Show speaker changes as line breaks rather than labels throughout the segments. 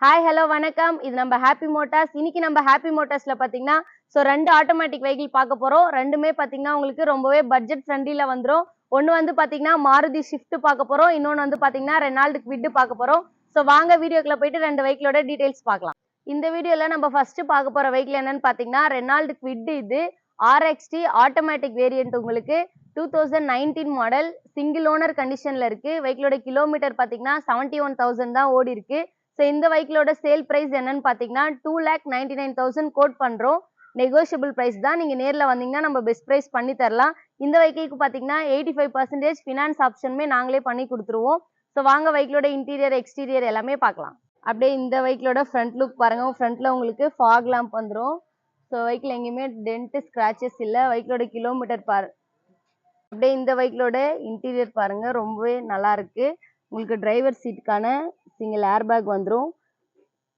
Hi hello வணக்கம். இது நம்ம ஹாப்பி மோட்டார்ஸ். இன்னைக்கு நம்ம ஹாப்பி மோட்டார்ஸ்ல பாத்தீங்கன்னா ரெண்டு ஆட்டோமேட்டிக் வெஹிக்கிள் பார்க்க போறோம். ரெண்டுமே பாத்தீங்கன்னா உங்களுக்கு ரொம்பவே பட்ஜெட் ஃப்ரெண்ட்லில வந்துரும். ஒன்னு வந்து பாத்தீங்கன்னா மாருதி ஷிஃப்ட் பார்க்க போறோம். இன்னொன்னு வந்து பாத்தீங்கன்னா ரெனால்டு குவிட் பார்க்க போறோம். வாங்க வீடியோக்குள்ள போயிட்டு ரெண்டு வெஹிக்கிளோட டீடைல்ஸ் பார்க்கலாம். இந்த வீடியோல நம்ம ஃபர்ஸ்ட் பார்க்க போற வெஹிக்கிள் என்னன்னு பாத்தீங்கன்னா ரெனால்டு குவிட். இது RXT ஆட்டோமேட்டிக் வேரியன்ட். உங்களுக்கு 2019 மாடல் சிங்கிள் ஓனர் கண்டிஷன்ல இருக்கு. வெஹிக்கிளோட கிலோமீட்டர் பாத்தீங்கன்னா 71,000 தான் ஓடி இருக்கு. இந்த வெஹிக்கிளோட சேல் பிரைஸ் என்னன்னு பாத்தீங்கன்னா 2,99,000 கோட் பண்றோம். நெகோஷியபிள் பிரைஸ் தான். நீங்க நேர்ல வந்தீங்கன்னா நம்ம பெஸ்ட் பிரைஸ் பண்ணி தரலாம். இந்த வெஹிக்கிளுக்கு பாத்தீங்கன்னா 85% ஃபினான்ஸ் ஆப்ஷனுமே நாங்களே பண்ணி கொடுத்துருவோம். வாங்க வெஹிக்கிளோட இன்டீரியர் எக்ஸ்டீரியர் எல்லாமே பார்க்கலாம். அப்படியே இந்த வெஹிக்கிளோட ஃப்ரண்ட் லுக் பாருங்க. ஃப்ரண்ட்ல உங்களுக்கு ஃபாக் லேம்ப் வந்துடும். வெஹிக்கிள் எங்கேயுமே டென்ட் ஸ்கிராச்சஸ் இல்லை. வெஹிக்கிளோட கிலோமீட்டர் பாரு. அப்படியே இந்த வெஹிக்கிளோட இன்டீரியர் பாருங்க, ரொம்பவே நல்லா இருக்கு. உங்களுக்கு டிரைவர் சீட்டுக்கான சிங்கிள் ஏர் பேக் வந்துடும்.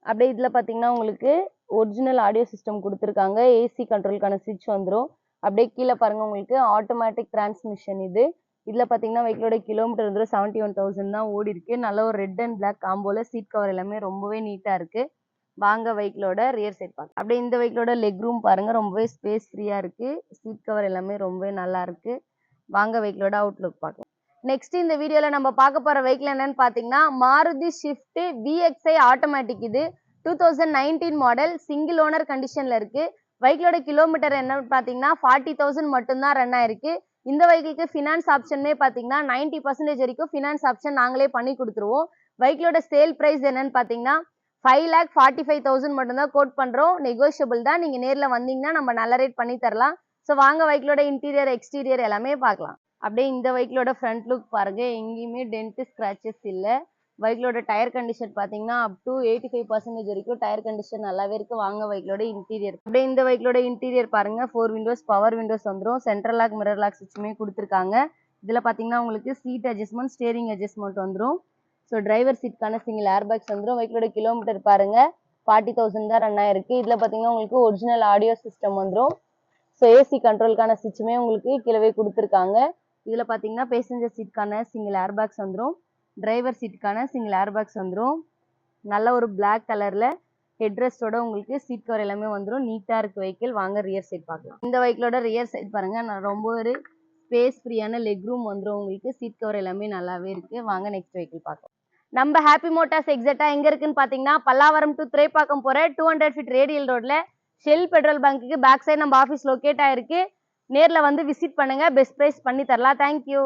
அப்படியே இதில் பார்த்தீங்கன்னா உங்களுக்கு ஒரிஜினல் ஆடியோ சிஸ்டம் கொடுத்துருக்காங்க. ஏசி கண்ட்ரோலுக்கான ஸ்விட்ச் வந்துடும். அப்படியே கீழே பாருங்கள், உங்களுக்கு ஆட்டோமேட்டிக் டிரான்ஸ்மிஷன். இதில் பார்த்தீங்கன்னா வெஹிக்கிளோட கிலோமீட்டர் வந்து 71,000 தான் ஓடி இருக்கு. நல்ல ஒரு ரெட் அண்ட் பிளாக் காம்போல சீட் கவர் எல்லாமே ரொம்பவே நீட்டாக இருக்குது. வாங்க வெஹிக்கிளோட ரியர் சைட் பார்க்க. அப்படியே இந்த வெஹிக்கிளோட லெக் ரூம் பாருங்கள், ரொம்பவே ஸ்பேஸ் ஃப்ரீயாக இருக்குது. சீட் கவர் எல்லாமே ரொம்பவே நல்லா இருக்குது. வாங்க வெஹிக்கிளோட அவுட்லுக் பார்க்கலாம். நெக்ஸ்ட் இந்த வீடியோல நம்ம பார்க்க போற வெஹிக்கிள் என்னன்னு பாத்தீங்கன்னா மாருதி ஷிஃப்ட் VXi ஆட்டோமேட்டிக். இது 2019 மாடல் சிங்கிள் ஓனர் கண்டிஷன்ல இருக்கு. வெஹிக்கிளோட கிலோமீட்டர் என்னன்னு பாத்தீங்கன்னா 40,000 மட்டும்தான் ரன் ஆயிருக்கு. இந்த வெஹிக்கிளுக்கு ஃபினான்ஸ் ஆப்ஷனே பாத்தீங்கன்னா 90% வரைக்கும் ஃபினான்ஸ் ஆப்ஷன் நாங்களே பண்ணி கொடுத்துருவோம். வெஹிக்கிளோட சேல் பிரைஸ் என்னன்னு பாத்தீங்கன்னா 5,45,000 மட்டும்தான் கோட் பண்றோம். நெகோஷியபிள் தான். நீங்க நேர்ல வந்தீங்கன்னா நம்ம நல்ல ரேட் பண்ணி தரலாம். வாங்க வெஹிக்கிளோட இன்டீரியர் எக்ஸ்டீரியர் எல்லாமே பார்க்கலாம். அப்படியே இந்த வெஹிக்கிளோட ஃப்ரண்ட் லுக் பாருங்க, எங்கேயுமே டென்ட் ஸ்கிராச்சஸ் இல்லை. வெஹிக்கிளோட டயர் கண்டிஷன் பார்த்தீங்கன்னா அப் டு 85% வரைக்கும் டயர் கண்டிஷன் நல்லாவே இருக்கு. வாங்க வெஹிக்கிளோட இன்டீரியர். அப்படியே இந்த வெஹிக்கிளோட இன்டீரியர் பாருங்க, 4 விண்டோஸ் பவர் விண்டோஸ் வந்துடும். சென்ட்ரல் லாக் மிரர் லாக் சுவிட்சுமே கொடுத்துருக்காங்க. இதில் பார்த்தீங்கன்னா உங்களுக்கு சீட் அட்ஜஸ்ட்மெண்ட், ஸ்டேரிங் அட்ஜஸ்ட்மெண்ட் வந்துடும். டிரைவர் சீட்கான சிங்கிள் ஏர் பேக்ஸ் வந்துடும். வெஹிக்கிளோட கிலோமீட்டர் பாருங்க 40,000 தான் ரன் ஆயிருக்கு. இதில் பார்த்தீங்கன்னா உங்களுக்கு ஒரிஜினல் ஆடியோ சிஸ்டம் வந்துடும். ஏசி கண்ட்ரோலுக்கான சுவிட்சுமே உங்களுக்கு கீழவே கொடுத்துருக்காங்க. இதில் பார்த்தீங்கன்னா பேசஞ்சர் சீட்டுக்கான சிங்கிள் ஏர் பேக்ஸ் வந்துடும். டிரைவர் சீட்டுக்கான சிங்கிள் ஏர் பேக்ஸ் வந்துடும். நல்ல ஒரு பிளாக் கலரில் ஹெட்ரெஸ்டோட உங்களுக்கு சீட் கவர் எல்லாமே வந்துடும். நீட்டாக இருக்குது வெஹிக்கிள். வாங்க ரியர் சைட் பார்க்கலாம். இந்த வெஹிக்கிளோட ரியர் சைட் பாருங்கள், நான் ரொம்ப ஒரு ஸ்பேஸ் ஃப்ரீயான லெக் ரூம் வந்துடும். உங்களுக்கு சீட் கவர் எல்லாமே நல்லாவே இருக்குது. வாங்க நெக்ஸ்ட் வெஹிக்கிள் பார்க்கலாம். நம்ம ஹாப்பி மோட்டார்ஸ் எக்ஸாக்டாக எங்கே இருக்குன்னு பார்த்தீங்கன்னா பல்லாவரம் டு திரைப்பாக்கம் போகிற 200 ஃபீட் ரேடியல் ரோட்டில் ஷெல் பெட்ரோல் பங்க்குக்கு பேக் சைடு நம்ம ஆஃபீஸ் லொக்கேட் ஆயிருக்கு. நேரில் வந்து விசிட் பண்ணுங்க, பெஸ்ட் ப்ரைஸ் பண்ணி தரலாம். தேங்க்யூ.